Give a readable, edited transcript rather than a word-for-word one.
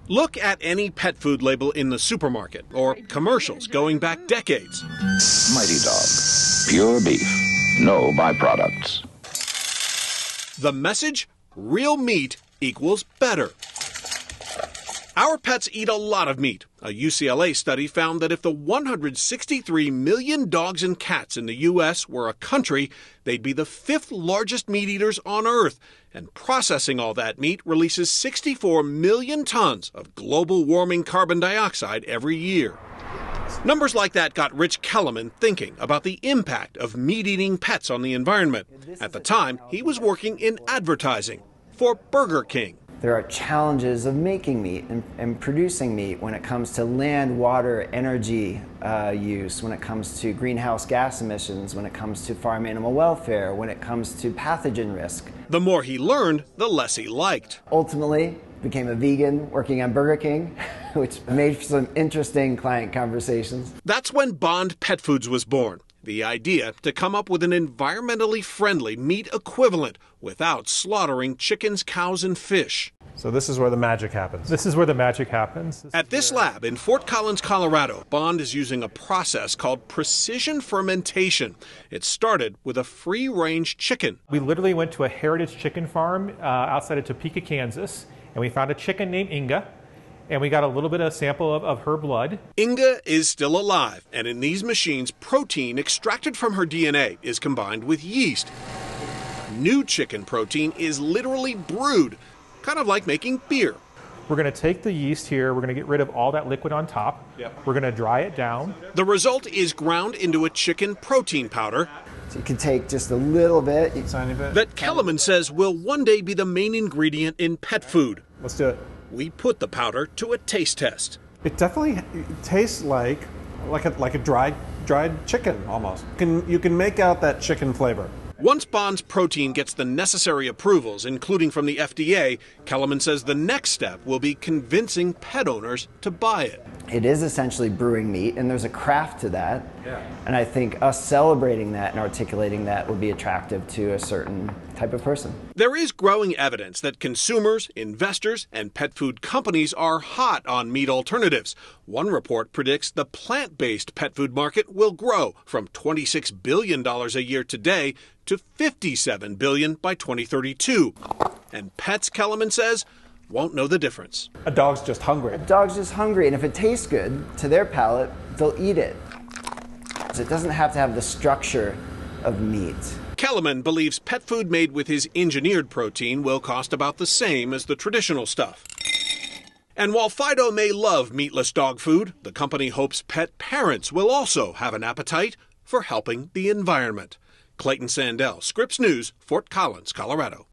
Look at any pet food label in the supermarket or commercials going back decades. Mighty Dog. Pure beef. No byproducts. The message? Real meat equals better. Our pets eat a lot of meat. A UCLA study found that if the 163 million dogs and cats in the U.S. were a country, they'd be the fifth largest meat eaters on Earth. And processing all that meat releases 64 million tons of global warming carbon dioxide every year. Numbers like that got Rich Kellerman thinking about the impact of meat-eating pets on the environment. At the time, he was working in advertising for Burger King. There are challenges of making meat and producing meat when it comes to land, water, energy use, when it comes to greenhouse gas emissions, when it comes to farm animal welfare, when it comes to pathogen risk. The more he learned, the less he liked. Ultimately, became a vegan working on Burger King, which made for some interesting client conversations. That's when Bond Pet Foods was born. The idea to come up with an environmentally friendly meat equivalent without slaughtering chickens, cows, and fish. So this is where the magic happens. This is where the magic happens. At this lab in Fort Collins, Colorado, Bond is using a process called precision fermentation. It started with a free-range chicken. We literally went to a heritage chicken farm outside of Topeka, Kansas, and we found a chicken named Inga. And we got a little bit of sample of her blood. Inga is still alive, and in these machines, protein extracted from her DNA is combined with yeast. New chicken protein is literally brewed, kind of like making beer. We're going to take the yeast here, we're going to get rid of all that liquid on top. We're going to dry it down. The result is ground into a chicken protein powder. So you can take just a little bit. Tiny bit. That Kellerman says will one day be the main ingredient in pet food. Let's do it. We put the powder to a taste test. It definitely tastes like a dried chicken almost. You can make out that chicken flavor. Once Bond's protein gets the necessary approvals, including from the FDA, Kellerman says the next step will be convincing pet owners to buy it. It is essentially brewing meat, and there's a craft to that. Yeah. And I think us celebrating that and articulating that would be attractive to a certain type of person. There is growing evidence that consumers, investors, and pet food companies are hot on meat alternatives. One report predicts the plant-based pet food market will grow from $26 billion a year today to $57 billion by 2032. And pets, Kellerman says, won't know the difference. A dog's just hungry. A dog's just hungry, and if it tastes good to their palate, they'll eat it. So it doesn't have to have the structure of meat. Kellerman believes pet food made with his engineered protein will cost about the same as the traditional stuff. And while Fido may love meatless dog food, the company hopes pet parents will also have an appetite for helping the environment. Clayton Sandell, Scripps News, Fort Collins, Colorado.